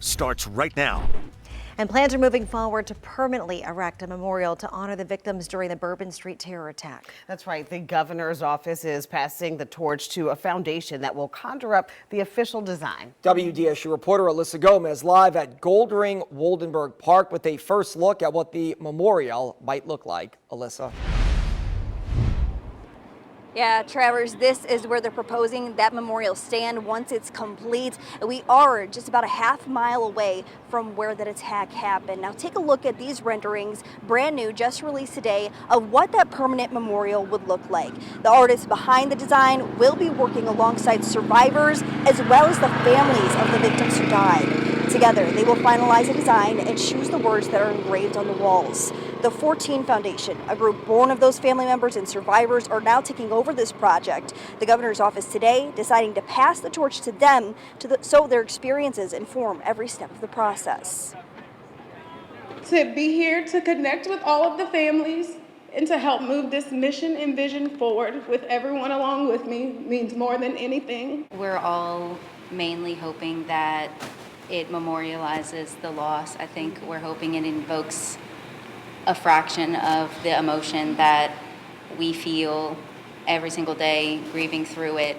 starts right now. And plans are moving forward to permanently erect a memorial to honor the victims during the Bourbon Street terror attack. That's right. The governor's office is passing the torch to a foundation that will conjure up the official design. WDSU reporter Alyssa Gomez live at Goldring Woldenberg Park with a first look at what the memorial might look like. Alyssa. Yeah, Travers, this is where they're proposing that memorial stand once it's complete. We are just about a half-mile away from where that attack happened. Now take a look at these renderings, brand new, just released today, of what that permanent memorial would look like. The artists behind the design will be working alongside survivors as well as the families of the victims who died. Together, they will finalize a design and choose the words that are engraved on the walls. The 14 Foundation, a group born of those family members and survivors, are now taking over this project. The governor's office today deciding to pass the torch to them so their experiences inform every step of the process. To be here to connect with all of the families and to help move this mission and vision forward with everyone along with me means more than anything. We're all mainly hoping that it memorializes the loss. I think we're hoping it invokes a fraction of the emotion that we feel every single day grieving through it.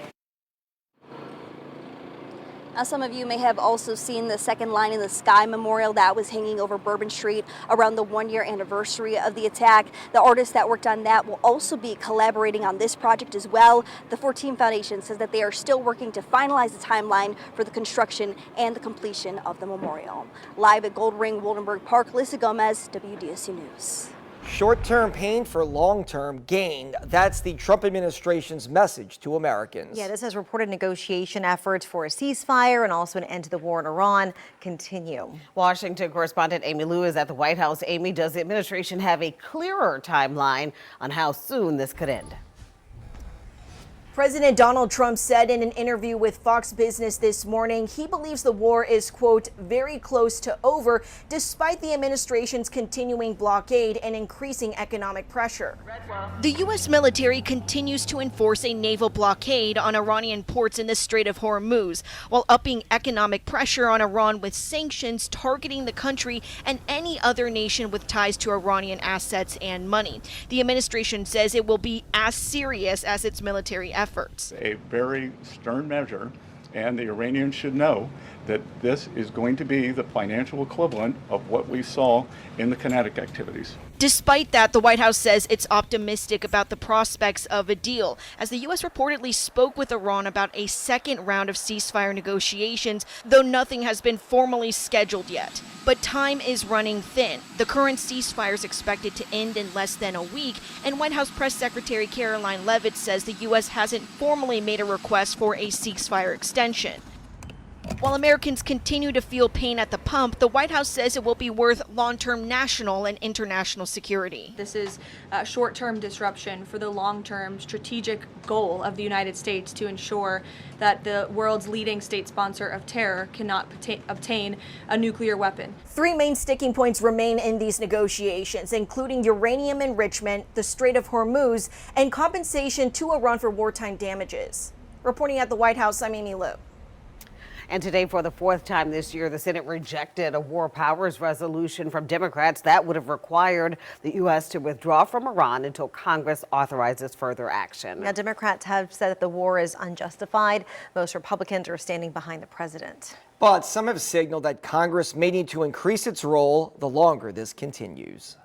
Now, some of you may have also seen the Second Line in the Sky memorial that was hanging over Bourbon Street around the one-year anniversary of the attack. The artists that worked on that will also be collaborating on this project as well. The 14 Foundation says that they are still working to finalize the timeline for the construction and the completion of the memorial. Live at Goldring Woldenberg Park, Alyssa Gomez, WDSU News. Short-term pain for long-term gain. That's the Trump administration's message to Americans. Yeah, this has reported negotiation efforts for a ceasefire and also an end to the war in Iran continue. Washington correspondent Amy Liu is at the White House. Amy, does the administration have a clearer timeline on how soon this could end? President Donald Trump said in an interview with Fox Business this morning he believes the war is, quote, very close to over, despite the administration's continuing blockade and increasing economic pressure. The U.S. military continues to enforce a naval blockade on Iranian ports in the Strait of Hormuz, while upping economic pressure on Iran with sanctions targeting the country and any other nation with ties to Iranian assets and money. The administration says it will be as serious as its military efforts. A very stern measure, and the Iranians should know that this is going to be the financial equivalent of what we saw in the kinetic activities. Despite that, the White House says it's optimistic about the prospects of a deal, as the U.S. reportedly spoke with Iran about a second round of ceasefire negotiations, though nothing has been formally scheduled yet. But time is running thin. The current ceasefire is expected to end in less than a week, and White House Press Secretary Caroline Leavitt says the U.S. hasn't formally made a request for a ceasefire extension. While Americans continue to feel pain at the pump, the White House says it will be worth long-term national and international security. This is a short-term disruption for the long-term strategic goal of the United States to ensure that the world's leading state sponsor of terror cannot obtain a nuclear weapon. Three main sticking points remain in these negotiations, including uranium enrichment, the Strait of Hormuz, and compensation to Iran for wartime damages. Reporting at the White House, I'm Amy Liu. And today, for the fourth time this year, the Senate rejected a war powers resolution from Democrats that would have required the U.S. to withdraw from Iran until Congress authorizes further action. Now, Democrats have said that the war is unjustified. Most Republicans are standing behind the president. But some have signaled that Congress may need to increase its role the longer this continues.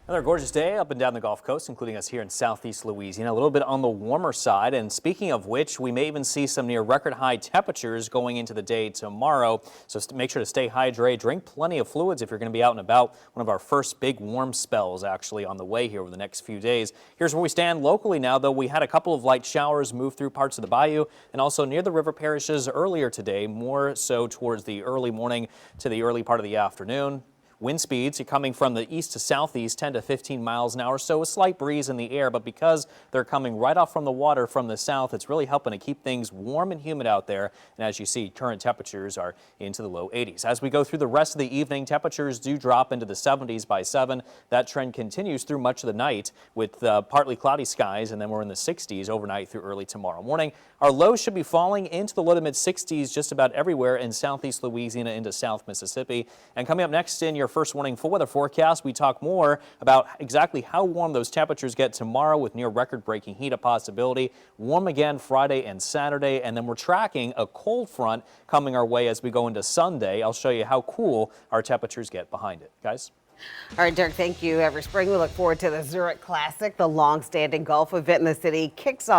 Another gorgeous day up and down the Gulf Coast, including us here in southeast Louisiana. A little bit on the warmer side. And speaking of which, we may even see some near record high temperatures going into the day tomorrow. So make sure to stay hydrated. Drink plenty of fluids if you're going to be out and about. One of our first big warm spells actually on the way here over the next few days. Here's where we stand locally now, though. We had a couple of light showers move through parts of the bayou and also near the river parishes earlier today, more so towards the early morning to the early part of the afternoon. Wind speeds are coming from the east to southeast, 10 to 15 miles an hour, so a slight breeze in the air. But because they're coming right off from the water from the south, it's really helping to keep things warm and humid out there. And as you see, current temperatures are into the low 80s. As we go through the rest of the evening, temperatures do drop into the 70s by 7. That trend continues through much of the night with partly cloudy skies, and then we're in the 60s overnight through early tomorrow morning. Our lows should be falling into the low to mid 60s just about everywhere in southeast Louisiana into South Mississippi. And coming up next in your first warning full weather forecast, we talk more about exactly how warm those temperatures get tomorrow with near record-breaking heat a possibility. Warm again Friday and Saturday, and then we're tracking a cold front coming our way as we go into Sunday. I'll show you how cool our temperatures get behind it. Guys? All right, Derek, thank you. Every spring, we look forward to the Zurich Classic. The long-standing golf event in the city tees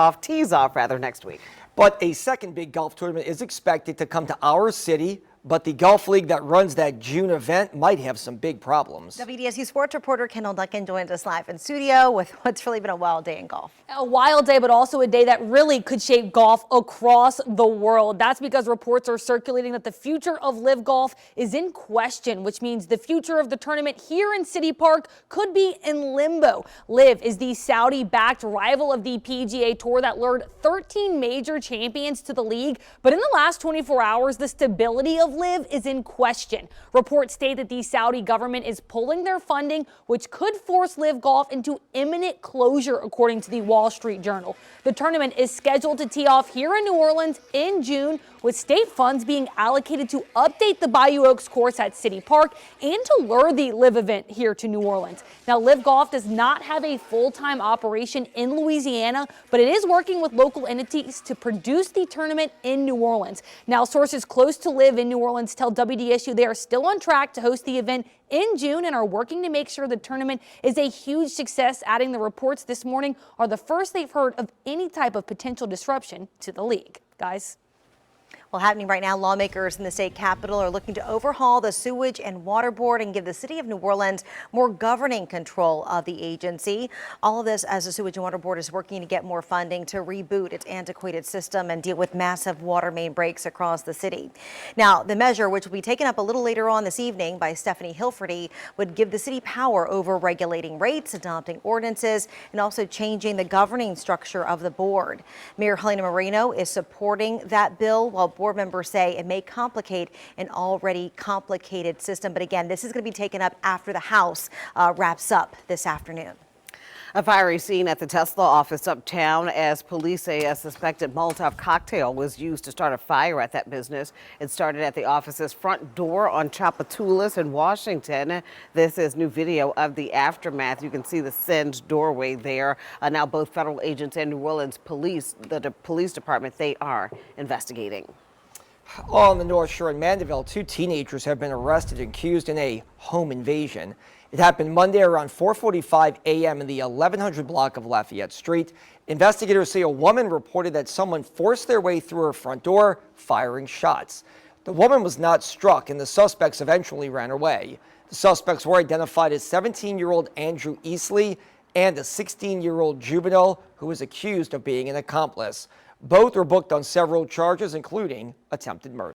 off next week. But a second big golf tournament is expected to come to our city, but the golf league that runs that June event might have some big problems. WDSU sports reporter Kendall Duncan joins us live in studio with what's really been a wild day in golf. A wild day, but also a day that really could shape golf across the world. That's because reports are circulating that the future of Liv Golf is in question, which means the future of the tournament here in City Park could be in limbo. Liv is the Saudi-backed rival of the PGA Tour that lured 13 major champions to the league. But in the last 24 hours, the stability of Liv is in question. Reports state that the Saudi government is pulling their funding, which could force Liv Golf into imminent closure, according to the Wall Street Journal. The tournament is scheduled to tee off here in New Orleans in June, with state funds being allocated to update the Bayou Oaks course at City Park and to lure the Liv event here to New Orleans. Now, Liv Golf does not have a full-time operation in Louisiana, but it is working with local entities to produce the tournament in New Orleans. Now, sources close to Liv in New Orleans tell WDSU they are still on track to host the event in June and are working to make sure the tournament is a huge success, adding the reports this morning are the first they've heard of any type of potential disruption to the league. Guys? Well, happening right now, lawmakers in the state capitol are looking to overhaul the sewage and water board and give the city of New Orleans more governing control of the agency. All of this as the sewage and water board is working to get more funding to reboot its antiquated system and deal with massive water main breaks across the city. Now, the measure, which will be taken up a little later on this evening by Stephanie Hilferty, would give the city power over regulating rates, adopting ordinances, and also changing the governing structure of the board. Mayor Helena Moreno is supporting that bill, while board members say it may complicate an already complicated system. But again, this is going to be taken up after the House wraps up this afternoon. A fiery scene at the Tesla office uptown as police say a suspected Molotov cocktail was used to start a fire at that business. It started at the office's front door on Chapatulas in Washington. This is new video of the aftermath. You can see the singed doorway there. Now both federal agents and New Orleans police, the police department, they are investigating. On the North Shore in Mandeville, 2 teenagers have been arrested and accused in a home invasion. It happened Monday around 4:45 a.m. in the 1100 block of Lafayette Street. Investigators say a woman reported that someone forced their way through her front door, firing shots. The woman was not struck, and the suspects eventually ran away. The suspects were identified as 17-year-old Andrew Easley and a 16-year-old juvenile who was accused of being an accomplice. Both were booked on several charges, including attempted murder.